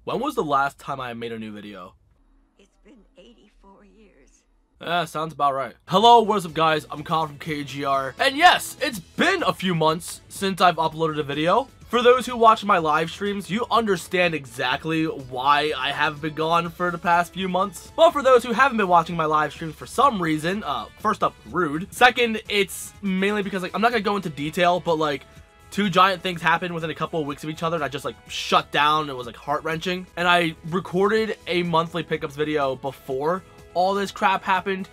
When was the last time I made a new video? It's been 84 years. Sounds about right. Hello, what's up guys? I'm Colin from KGR. And yes, it's been a few months since I've uploaded a video. For those who watch my live streams, you understand exactly why I have been gone for the past few months. But for those who haven't been watching my live streams for some reason, first up, rude. Second, it's mainly because I'm not gonna go into detail, but two giant things happened within a couple of weeks of each other and I just shut down. It was heart-wrenching. And I recorded a monthly pickups video before all this crap happened,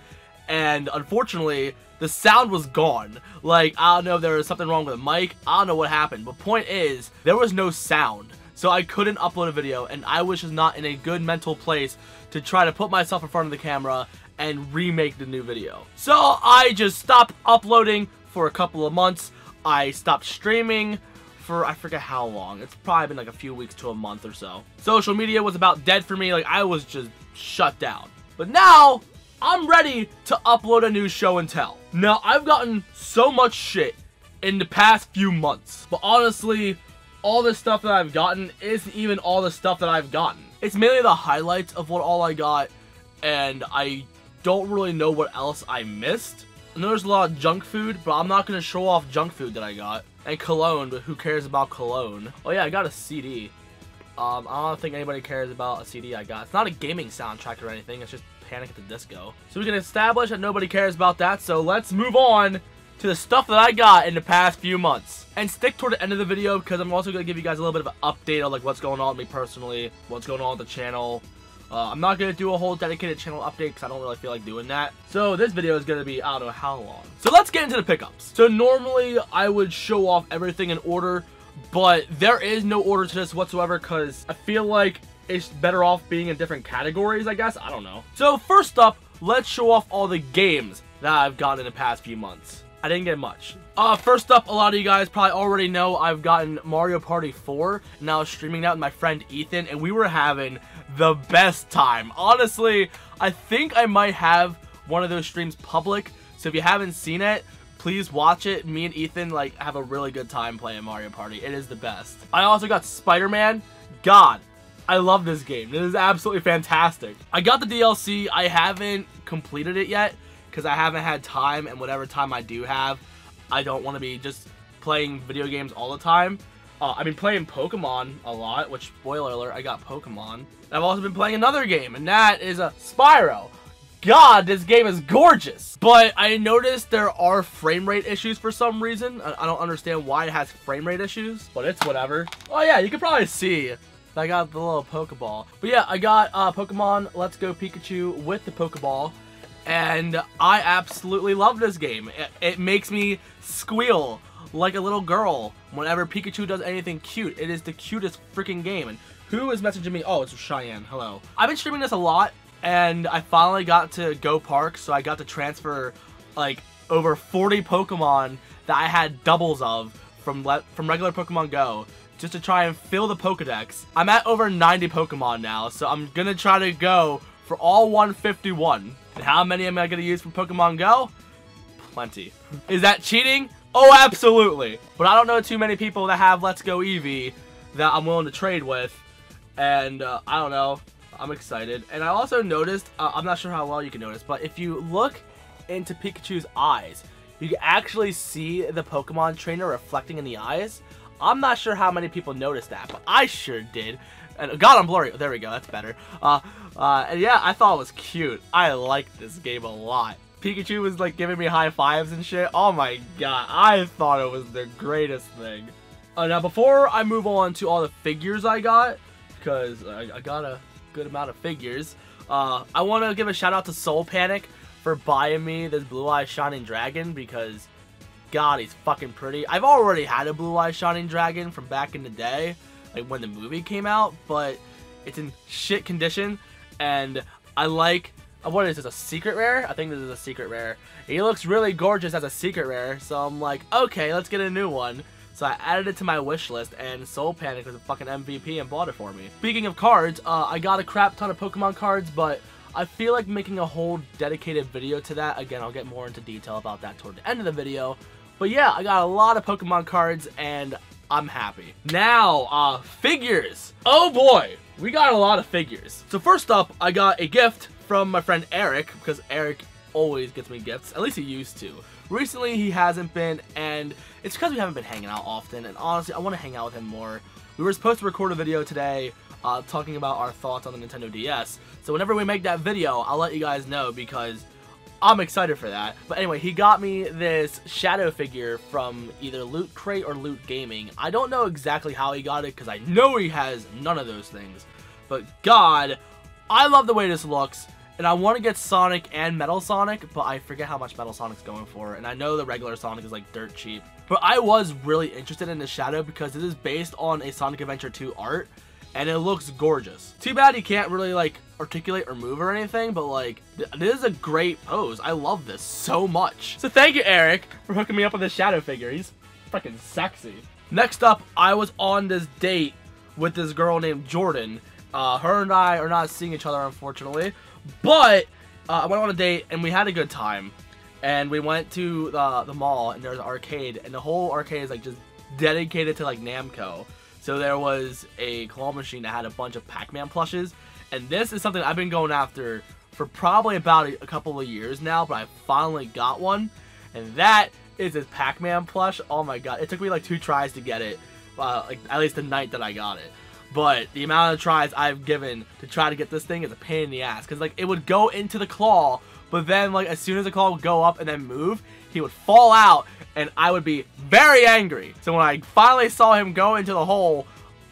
and unfortunately the sound was gone. I don't know if there was something wrong with the mic, I don't know what happened, but point is, there was no sound, so I couldn't upload a video, and I was just not in a good mental place to try to put myself in front of the camera and remake the new video. So I just stopped uploading for a couple of months. I stopped streaming for, I forget how long. It's probably been a few weeks to a month or so. Social media was about dead for me. I was just shut down. But now, I'm ready to upload a new show and tell. Now, I've gotten so much shit in the past few months. But honestly, all this stuff that I've gotten isn't even all the stuff that I've gotten. It's mainly the highlights of what all I got, and I don't really know what else I missed. I know there's a lot of junk food, but I'm not going to show off junk food that I got. And cologne, but who cares about cologne? Oh yeah, I got a CD. I don't think anybody cares about a CD I got. It's not a gaming soundtrack or anything, it's just Panic at the Disco. So we can establish that nobody cares about that, so let's move on to the stuff that I got in the past few months. And stick toward the end of the video, because I'm also going to give you guys a little bit of an update on what's going on with me personally, what's going on with the channel. I'm not going to do a whole dedicated channel update because I don't really feel like doing that. So this video is going to be, I don't know how long. So let's get into the pickups. So normally I would show off everything in order, but there is no order to this whatsoever because I feel like it's better off being in different categories, I guess. I don't know. So first up, let's show off all the games that I've gotten in the past few months. I didn't get much. First up, a lot of you guys probably already know I've gotten Mario Party 4, and I was streaming that with my friend Ethan, and we were having the best time. Honestly, I think I might have one of those streams public, so if you haven't seen it, please watch it. Me and Ethan have a really good time playing Mario Party. It is the best. I also got Spider-Man. God, I love this game. It is absolutely fantastic. I got the DLC. I haven't completed it yet because I haven't had time, and whatever time I do have, I don't want to be just playing video games all the time. I've been playing Pokemon a lot, which, spoiler alert, I got Pokemon. I've also been playing another game, and that is a Spyro. God, this game is gorgeous. But I noticed there are frame rate issues for some reason. I don't understand why it has frame rate issues, but it's whatever. Oh yeah, you can probably see I got the little Pokeball. But yeah, I got Pokemon Let's Go Pikachu with the Pokeball, and I absolutely love this game. It makes me squeal like a little girl whenever Pikachu does anything cute. It is the cutest freaking game. And who is messaging me? Oh, it's Cheyenne. Hello. I've been streaming this a lot, and I finally got to Go Park, so I got to transfer over 40 Pokemon that I had doubles of from regular Pokemon Go, just to try and fill the Pokedex. I'm at over 90 Pokemon now, so I'm gonna try to go for all 151. And how many am I gonna use from Pokemon Go? Plenty. Is that cheating? Oh, absolutely. But I don't know too many people that have Let's Go Eevee that I'm willing to trade with, and I don't know. I'm excited. And I also noticed, I'm not sure how well you can notice, but if you look into Pikachu's eyes, you can actually see the Pokemon trainer reflecting in the eyes. I'm not sure how many people noticed that, but I sure did. And God, I'm blurry. There we go. That's better. And yeah, I thought it was cute. I liked this game a lot. Pikachu was giving me high fives and shit. Oh my god, I thought it was the greatest thing. Now before I move on to all the figures I got, because I got a good amount of figures, I want to give a shout out to Soul Panic for buying me this Blue Eye Shining Dragon, because God, he's fucking pretty. I've already had a Blue Eye Shining Dragon from back in the day, when the movie came out, but it's in shit condition, and I like. What is this, a secret rare? I think this is a secret rare. He looks really gorgeous as a secret rare, so I'm like, okay, let's get a new one. So I added it to my wish list, and Soul Panic was a fucking MVP and bought it for me. Speaking of cards, I got a crap ton of Pokemon cards, but I feel like making a whole dedicated video to that. Again, I'll get more into detail about that toward the end of the video. But yeah, I got a lot of Pokemon cards, and I'm happy. Now, figures. Oh boy, we got a lot of figures. So first up, I got a gift from my friend Eric, because Eric always gets me gifts. At least he used to. Recently, he hasn't been, and it's because we haven't been hanging out often, and honestly, I want to hang out with him more. We were supposed to record a video today talking about our thoughts on the Nintendo DS, so whenever we make that video, I'll let you guys know, because I'm excited for that. But anyway, he got me this Shadow figure from either Loot Crate or Loot Gaming. I don't know exactly how he got it, because I know he has none of those things. But God, I love the way this looks. And I want to get Sonic and Metal Sonic, but I forget how much Metal Sonic's going for. And I know the regular Sonic is like dirt cheap. But I was really interested in the Shadow because this is based on a Sonic Adventure 2 art. And it looks gorgeous. Too bad he can't really like articulate or move or anything, but like this is a great pose. I love this so much. So thank you, Eric, for hooking me up with this Shadow figure. He's freaking sexy. Next up, I was on this date with this girl named Jordan. Her and I are not seeing each other, unfortunately, but I went on a date and we had a good time. And we went to the mall, and there's an arcade, and the whole arcade is like just dedicated to like Namco. So there was a claw machine that had a bunch of Pac-Man plushes, and this is something I've been going after for probably about a couple of years now, but I finally got one, and that is this Pac-Man plush. Oh my god, it took me like 2 tries to get it, like at least the night that I got it. But the amount of tries I've given to try to get this thing is a pain in the ass, because like it would go into the claw, but then like as soon as the claw would go up and then move, he would fall out, and I would be very angry. So when I finally saw him go into the hole,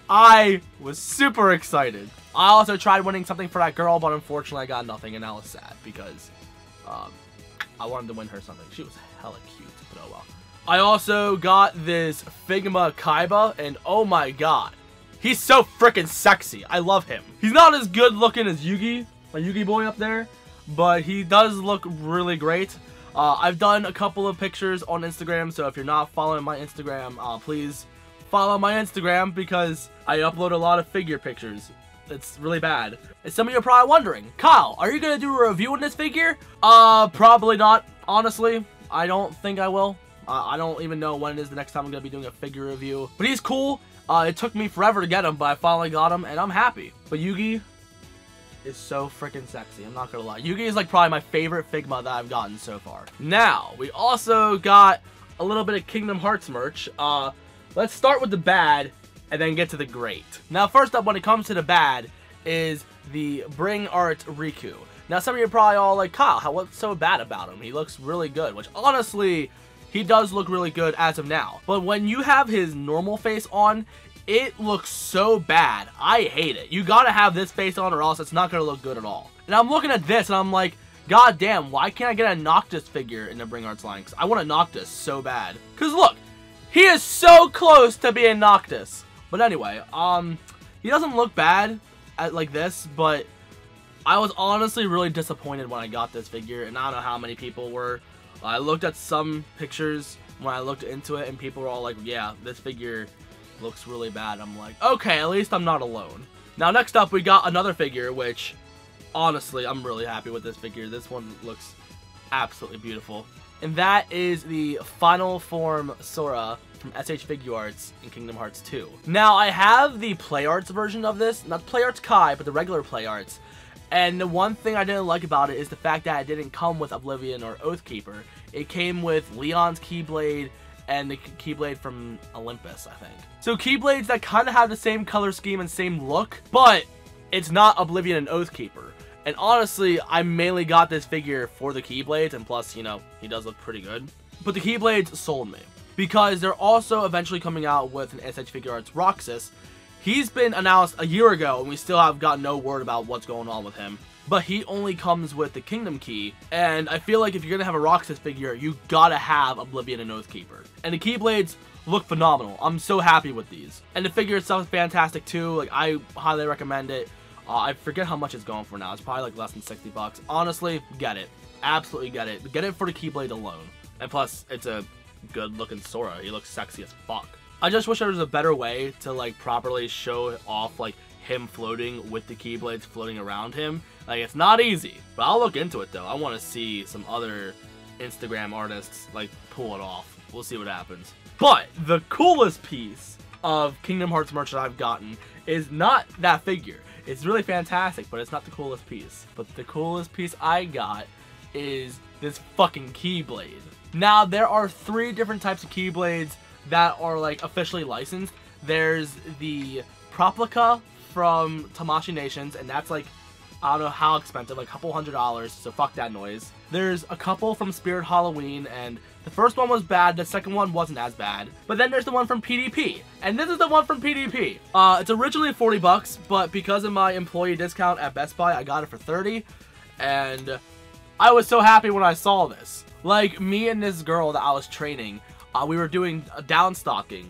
I was super excited. I also tried winning something for that girl, but unfortunately I got nothing, and I was sad because I wanted to win her something. She was hella cute, but oh well. I also got this Figma Kaiba, and oh my god, he's so freaking sexy. I love him. He's not as good looking as Yugi, my Yugi boy up there, but he does look really great. I've done a couple of pictures on Instagram, so if you're not following my Instagram, please follow my Instagram, because I upload a lot of figure pictures. It's really bad. And some of you are probably wondering, Kyle, are you going to do a review on this figure? Probably not, honestly. I don't think I will. I don't even know when it is the next time I'm going to be doing a figure review. But he's cool. It took me forever to get him, but I finally got him, and I'm happy. But Yugi is so freaking sexy, I'm not gonna lie. Yugi is like probably my favorite Figma that I've gotten so far. Now, we also got a little bit of Kingdom Hearts merch. Let's start with the bad and then get to the great. Now, first up, when it comes to the bad, is the Bring Art Riku. Now, some of you are probably all like, Kyle, what's so bad about him? He looks really good, which honestly, he does look really good as of now. But when you have his normal face on, it looks so bad. I hate it. You gotta have this face on or else it's not gonna look good at all. And I'm looking at this and I'm like, god damn, why can't I get a Noctis figure in the Bring Arts line? Because I want a Noctis so bad. Because look, he is so close to being Noctis. But anyway, he doesn't look bad like this, but I was honestly really disappointed when I got this figure, and I don't know how many people were. I looked at some pictures when I looked into it, and people were all like, yeah, this figure looks really bad. I'm like, okay, at least I'm not alone. Now, next up, we got another figure, which, honestly, I'm really happy with this figure. This one looks absolutely beautiful. And that is the Final Form Sora from SH Figuarts in Kingdom Hearts 2. Now, I have the Play Arts version of this. Not Play Arts Kai, but the regular Play Arts. And the one thing I didn't like about it is the fact that it didn't come with Oblivion or Oathkeeper. It came with Leon's Keyblade and the Keyblade from Olympus, I think. So Keyblades that kind of have the same color scheme and same look, but it's not Oblivion and Oathkeeper. And honestly, I mainly got this figure for the Keyblades, and plus, you know, he does look pretty good. But the Keyblades sold me, because they're also eventually coming out with an SH Figuarts Roxas. He's been announced a year ago, and we still have got no word about what's going on with him. But he only comes with the Kingdom Key, and I feel like if you're going to have a Roxas figure, you gotta have Oblivion and Oathkeeper. And the Keyblades look phenomenal. I'm so happy with these. And the figure itself is fantastic too. Like, I highly recommend it. I forget how much it's going for now. It's probably like less than 60 bucks. Honestly, get it. Absolutely get it. Get it for the Keyblade alone. And plus, it's a good looking Sora. He looks sexy as fuck. I just wish there was a better way to like properly show off like him floating with the Keyblades floating around him. Like, it's not easy, but I'll look into it though. I want to see some other Instagram artists like pull it off. We'll see what happens. But the coolest piece of Kingdom Hearts merch that I've gotten is not that figure. It's really fantastic, but it's not the coolest piece. But the coolest piece I got is this fucking Keyblade. Now, there are 3 different types of Keyblades that are like officially licensed. There's the Proplica from Tamashii Nations, and that's like, I don't know how expensive, like a couple $100, so fuck that noise. There's a couple from Spirit Halloween, and the first one was bad, the second one wasn't as bad. But then there's the one from PDP, and this is the one from PDP. It's originally 40 bucks, but because of my employee discount at Best Buy, I got it for 30, and I was so happy when I saw this. Like, me and this girl that I was training, we were doing downstocking,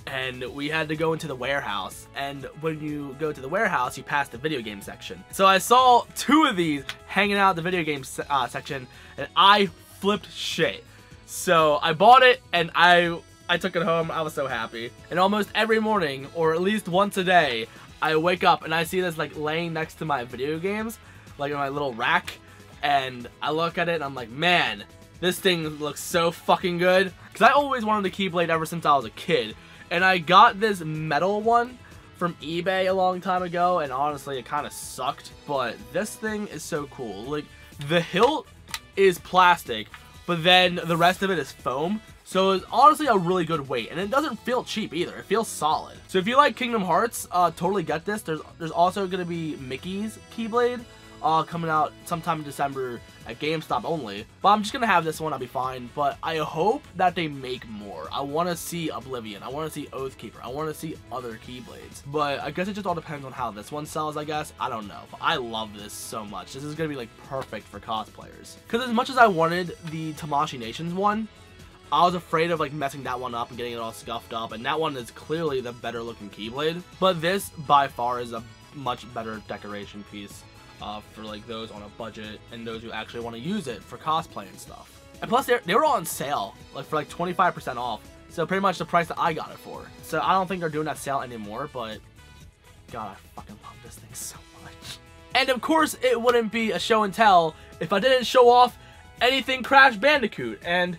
and we had to go into the warehouse, and when you go to the warehouse, you pass the video game section. So I saw 2 of these hanging out in the video game section, and I flipped shit. So I bought it, and I took it home. I was so happy. And almost every morning, or at least once a day, I wake up and I see this like laying next to my video games, like in my little rack, and I look at it and I'm like, man, this thing looks so fucking good. Because I always wanted a Keyblade ever since I was a kid. And I got this metal one from eBay a long time ago, and honestly, it kind of sucked. But this thing is so cool. Like, the hilt is plastic, but then the rest of it is foam. So it's honestly a really good weight, and it doesn't feel cheap either. It feels solid. So if you like Kingdom Hearts, totally get this. There's also going to be Mickey's Keyblade coming out sometime in December at GameStop only. But I'm just going to have this one. I'll be fine. But I hope that they make more. I want to see Oblivion. I want to see Oathkeeper. I want to see other Keyblades. But I guess it just all depends on how this one sells, I guess. I don't know. But I love this so much. This is going to be like perfect for cosplayers. Because as much as I wanted the Tamashii Nations one, I was afraid of like messing that one up and getting it all scuffed up, and that one is clearly the better looking Keyblade. But this by far is a much better decoration piece for like those on a budget and those who actually want to use it for cosplay and stuff. And plus they were all on sale, like for like 25% off, so pretty much the price that I got it for. So I don't think they're doing that sale anymore, but God, I fucking love this thing so much. And of course it wouldn't be a show and tell if I didn't show off anything Crash Bandicoot, and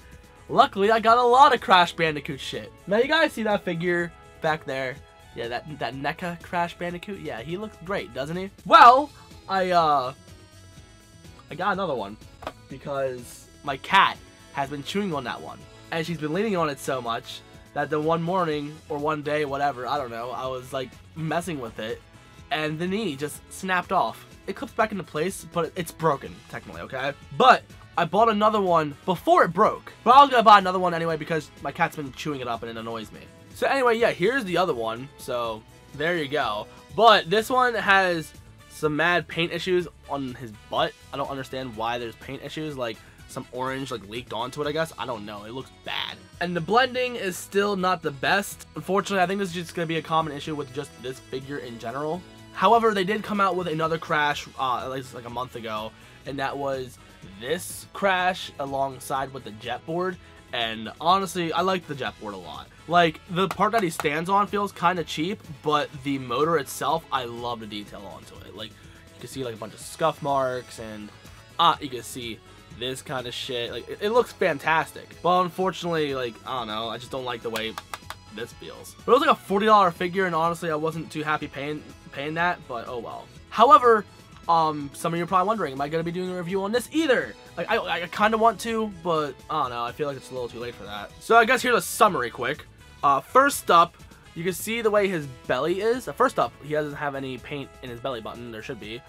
luckily, I got a lot of Crash Bandicoot shit. Now, you guys see that figure back there? Yeah, that NECA Crash Bandicoot? Yeah, he looks great, doesn't he? Well, I got another one because my cat has been chewing on that one. And she's been leaning on it so much that the one morning or one day, whatever, I don't know, I was like messing with it and the knee just snapped off. It clips back into place, but it's broken, technically, okay? But I bought another one before it broke. But I was going to buy another one anyway because my cat's been chewing it up and it annoys me. So anyway, yeah, here's the other one. So there you go. But this one has some mad paint issues on his butt. I don't understand why there's paint issues. Like some orange like leaked onto it, I guess. I don't know. It looks bad. And the blending is still not the best. Unfortunately, I think this is just going to be a common issue with just this figure in general. However, they did come out with another Crash at least like a month ago. And that was this Crash alongside with the jet board, and honestly I like the jet board a lot. Like the part that he stands on feels kind of cheap, but the motor itself, I love the detail onto it. Like you can see like a bunch of scuff marks, and you can see this kind of shit. Like it looks fantastic, but unfortunately, like I don't know, I just don't like the way this feels. But it was like a $40 figure, and honestly I wasn't too happy paying that, but oh well. However, some of you are probably wondering, am I going to be doing a review on this either? Like, I kind of want to, but I don't know, I feel like it's a little too late for that. So I guess here's a summary quick. First up, you can see the way his belly is. First up, he doesn't have any paint in his belly button, there should be.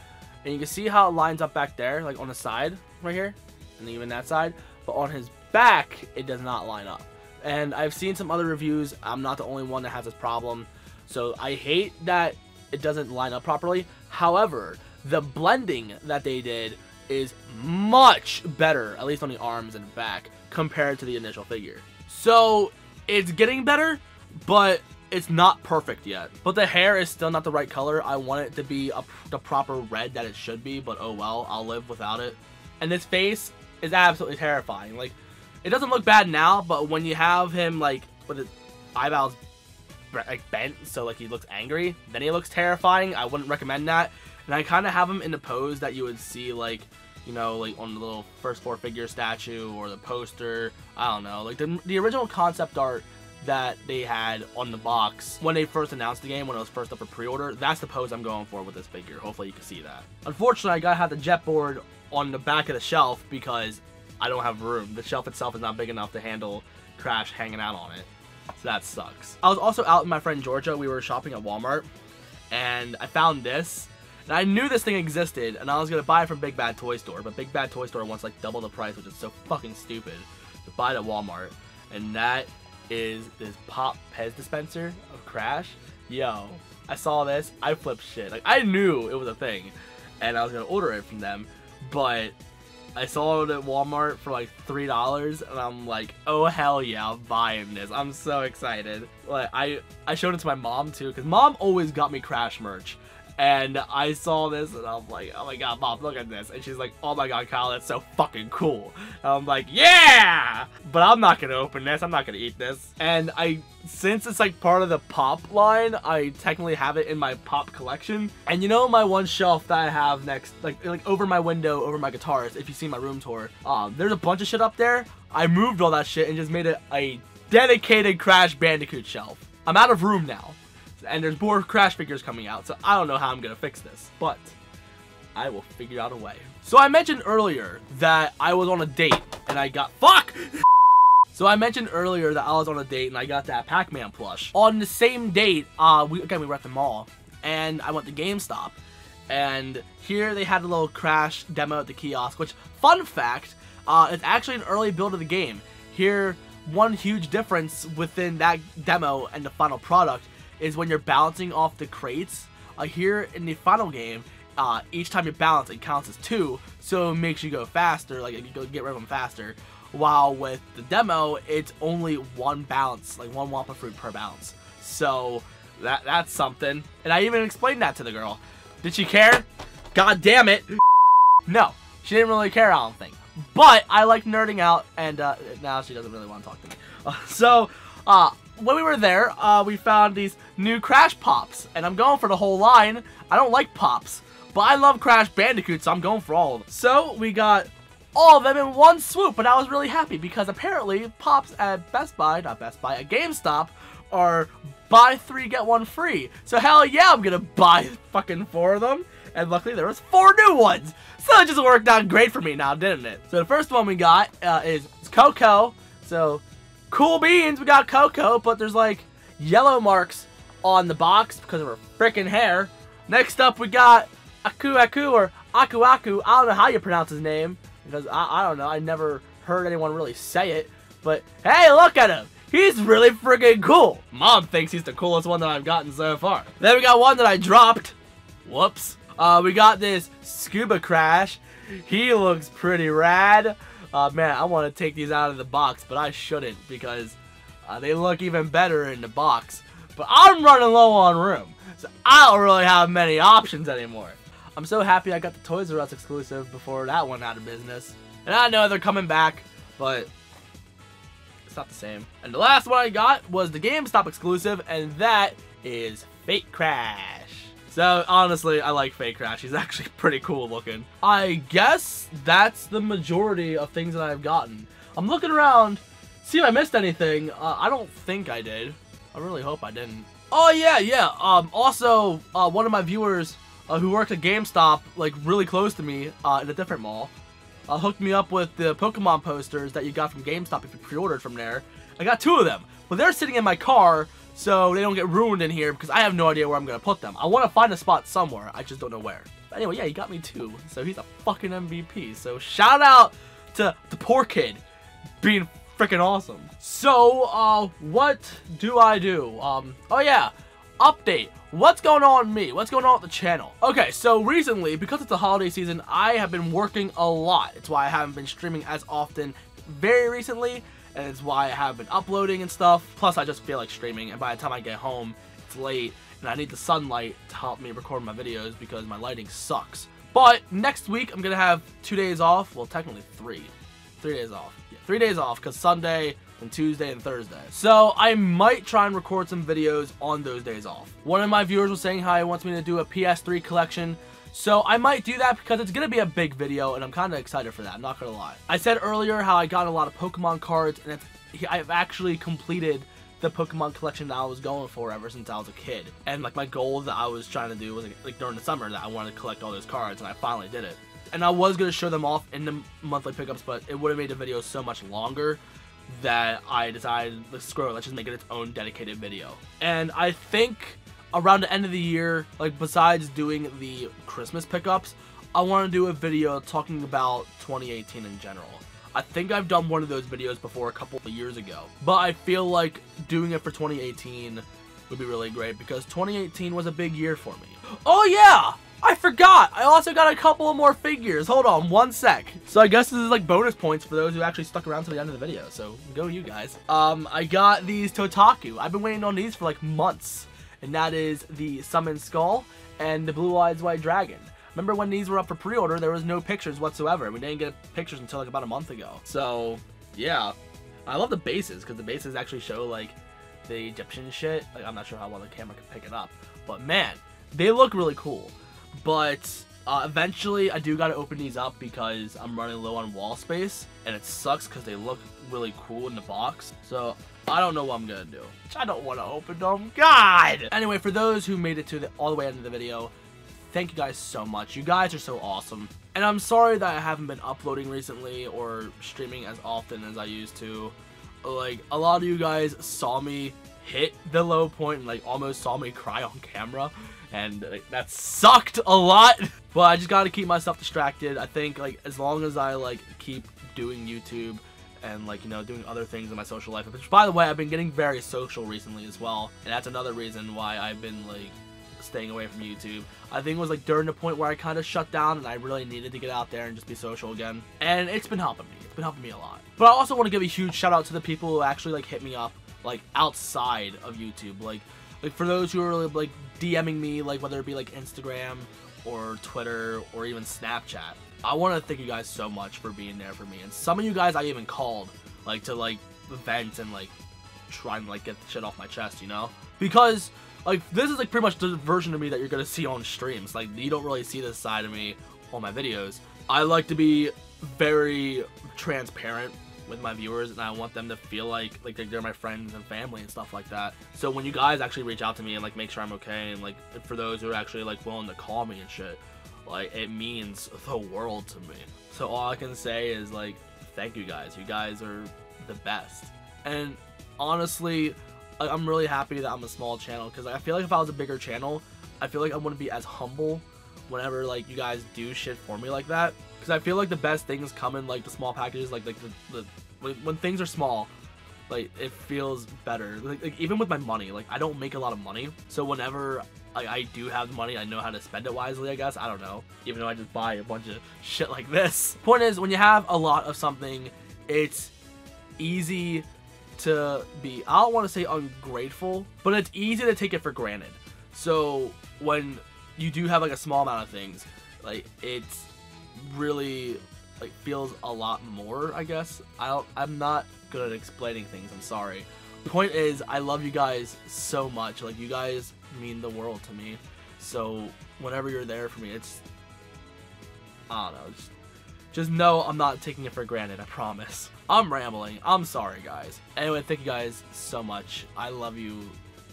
And you can see how it lines up back there, like on the side, right here, and even that side. But on his back, it does not line up. And I've seen some other reviews, I'm not the only one that has this problem. So I hate that it doesn't line up properly. However, the blending that they did is much better, at least on the arms and back, compared to the initial figure. So it's getting better, but it's not perfect yet. But the hair is still not the right color. I want it to be the proper red that it should be, but oh well, I'll live without it. And this face is absolutely terrifying. Like, it doesn't look bad now, but when you have him like with his eyebrows like bent, so like he looks angry, then he looks terrifying. I wouldn't recommend that. And I kind of have him in the pose that you would see, like, you know, like on the little first 4 figure statue or the poster. I don't know. Like the original concept art that they had on the box when they first announced the game, when it was first up for pre-order. That's the pose I'm going for with this figure. Hopefully you can see that. Unfortunately, I gotta have the jet board on the back of the shelf because I don't have room. The shelf itself is not big enough to handle Crash hanging out on it. So that sucks. I was also out with my friend Georgia. We were shopping at Walmart, and I found this. And I knew this thing existed, and I was gonna buy it from Big Bad Toy Store, but Big Bad Toy Store wants like double the price, which is so fucking stupid to buy it at Walmart. And that is this Pop Pez dispenser of Crash. Yo, I saw this, I flipped shit. Like, I knew it was a thing, and I was gonna order it from them, but I saw it at Walmart for like $3, and I'm like, oh hell yeah, I'm buying this. I'm so excited. Like, I showed it to my mom too, because mom always got me Crash merch. And I saw this, and I'm like, oh my god, Mom, look at this. And she's like, oh my god, Kyle, that's so fucking cool. And I'm like, yeah! But I'm not gonna open this. I'm not gonna eat this. And since it's like part of the Pop line, I technically have it in my Pop collection. And you know my one shelf that I have next, like over my window, over my guitars, if you see my room tour, there's a bunch of shit up there. I moved all that shit and just made it a dedicated Crash Bandicoot shelf. I'm out of room now. And there's more Crash figures coming out, so I don't know how I'm gonna fix this, but I will figure out a way. So I mentioned earlier that I was on a date, and I got So I mentioned earlier that I was on a date, and I got that Pac-Man plush. On the same date, we were at the mall, and I went to GameStop, and here they had a little Crash demo at the kiosk. Which, fun fact, it's actually an early build of the game. Here, one huge difference within that demo and the final product is when you're balancing off the crates. Here in the final game, each time you balance, it counts as 2, so it makes you go faster, like you get rid of them faster. While with the demo, it's only 1 bounce, like 1 Wampa fruit per bounce. So that's something. And I even explained that to the girl. Did she care? God damn it. No, she didn't really care, I don't think. But I like nerding out, and now she doesn't really want to talk to me. When we were there, we found these new Crash Pops, and I'm going for the whole line. I don't like Pops, but I love Crash Bandicoot, so I'm going for all of them. So we got all of them in one swoop, and I was really happy because apparently Pops at Best Buy, not Best Buy, at GameStop are buy 3 get 1 free. So hell yeah, I'm gonna buy fucking 4 of them, and luckily there was 4 new ones. So it just worked out great for me now, didn't it? So the first one we got is Coco. So cool beans, we got Coco, but there's like yellow marks on the box because of her freaking hair. Next up, we got Aku Aku, or Aku Aku. I don't know how you pronounce his name because I don't know. I never heard anyone really say it. But hey, look at him. He's really freaking cool. Mom thinks he's the coolest one that I've gotten so far. Then we got one that I dropped. Whoops. We got this Scuba Crash. He looks pretty rad. Man, I want to take these out of the box, but I shouldn't because they look even better in the box. But I'm running low on room, so I don't really have many options anymore. I'm so happy I got the Toys R Us exclusive before that went out of business. And I know they're coming back, but it's not the same. And the last one I got was the GameStop exclusive, and that is Fake Crash. So, honestly, I like Fake Crash. He's actually pretty cool looking. I guess that's the majority of things that I've gotten. I'm looking around, see if I missed anything. I don't think I did. I really hope I didn't. Oh, yeah. Also, one of my viewers who worked at GameStop, like, really close to me in a different mall, hooked me up with the Pokemon posters that you got from GameStop if you pre-ordered from there. I got 2 of them, but they're sitting in my car, so they don't get ruined in here because I have no idea where I'm going to put them. I want to find a spot somewhere. I just don't know where. But anyway, yeah, he got me 2. So he's a fucking MVP. So shout out to the poor kid being freaking awesome. So, what do I do? Oh yeah, update. What's going on with me? What's going on with the channel? Okay, so recently, because it's the holiday season, I have been working a lot. It's why I haven't been streaming as often very recently. And it's why I have been uploading and stuff. Plus, I just feel like streaming, and by the time I get home, it's late, and I need the sunlight to help me record my videos because my lighting sucks. But next week, I'm gonna have 2 days off. Well, technically 3. 3 days off. Yeah, 3 days off, because Sunday and Tuesday and Thursday. So I might try and record some videos on those days off. One of my viewers was saying how he wants me to do a PS3 collection. So I might do that because it's going to be a big video, and I'm kind of excited for that, I'm not going to lie. I said earlier how I got a lot of Pokemon cards, and I've actually completed the Pokemon collection that I was going for ever since I was a kid. And like my goal that I was trying to do was like during the summer that I wanted to collect all those cards, and I finally did it. And I was going to show them off in the monthly pickups, but it would have made the video so much longer that I decided, screw it, let's just make it its own dedicated video. And I think around the end of the year, like besides doing the Christmas pickups, I want to do a video talking about 2018 in general. I think I've done one of those videos before a couple of years ago, but I feel like doing it for 2018 would be really great because 2018 was a big year for me. Oh yeah! I forgot! I also got a couple of more figures. Hold on, one sec. So I guess this is like bonus points for those who actually stuck around to the end of the video. So go you guys. I got these Totaku. I've been waiting on these for like months. And that is the Summon Skull and the Blue Eyes White Dragon. Remember when these were up for pre-order, there was no pictures whatsoever. We didn't get pictures until like about a month ago. So yeah, I love the bases because the bases actually show like the Egyptian shit. Like I'm not sure how well the camera can pick it up, but man, they look really cool. But eventually I do gotta open these up because I'm running low on wall space, and it sucks because they look really cool in the box. So I don't know what I'm gonna do. I don't want to open them. God! Anyway, for those who made it to all the way into the video, thank you guys so much. You guys are so awesome. And I'm sorry that I haven't been uploading recently or streaming as often as I used to. Like, a lot of you guys saw me hit the low point and like almost saw me cry on camera. And like, that sucked a lot. But I just gotta keep myself distracted. I think like as long as I like keep doing YouTube and like, you know, doing other things in my social life, which by the way, I've been getting very social recently as well. And that's another reason why I've been like staying away from YouTube. I think it was like during the point where I kind of shut down and I really needed to get out there and just be social again. And it's been helping me. It's been helping me a lot. But I also want to give a huge shout out to the people who actually like hit me up like outside of YouTube. Like for those who are like DMing me, like whether it be like Instagram or Twitter or even Snapchat. I want to thank you guys so much for being there for me. And some of you guys I even called like to like vent and like try and like get shit off my chest, you know? Because like this is like pretty much the version of me that you're gonna see on streams. Like you don't really see this side of me on my videos. I like to be very transparent with my viewers, and I want them to feel like they're my friends and family and stuff like that. So when you guys actually reach out to me and like make sure I'm okay, and like for those who are actually like willing to call me and shit, like it means the world to me. So all I can say is like thank you guys. You guys are the best. And honestly, I'm really happy that I'm a small channel, because I feel like if I was a bigger channel, I feel like I wouldn't be as humble whenever like you guys do shit for me like that. Because I feel like the best things come in like the small packages, like when things are small, like it feels better. Like even with my money, like I don't make a lot of money, so whenever I do have the money, I know how to spend it wisely, I guess. I don't know, even though I just buy a bunch of shit like this. Point is, when you have a lot of something, it's easy to be, I don't want to say ungrateful, but it's easy to take it for granted. So when you do have like a small amount of things, like it's really like feels a lot more, I guess. I'm not good at explaining things, I'm sorry. The point is, I love you guys so much. Like you guys mean the world to me. So whenever you're there for me, it's, I don't know, just know I'm not taking it for granted, I promise. I'm rambling. I'm sorry, guys. Anyway, thank you guys so much. I love you,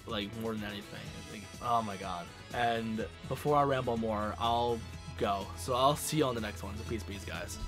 like, more than anything. I think, oh my god. And before I ramble more, I'll go. So I'll see you on the next one. So peace, guys.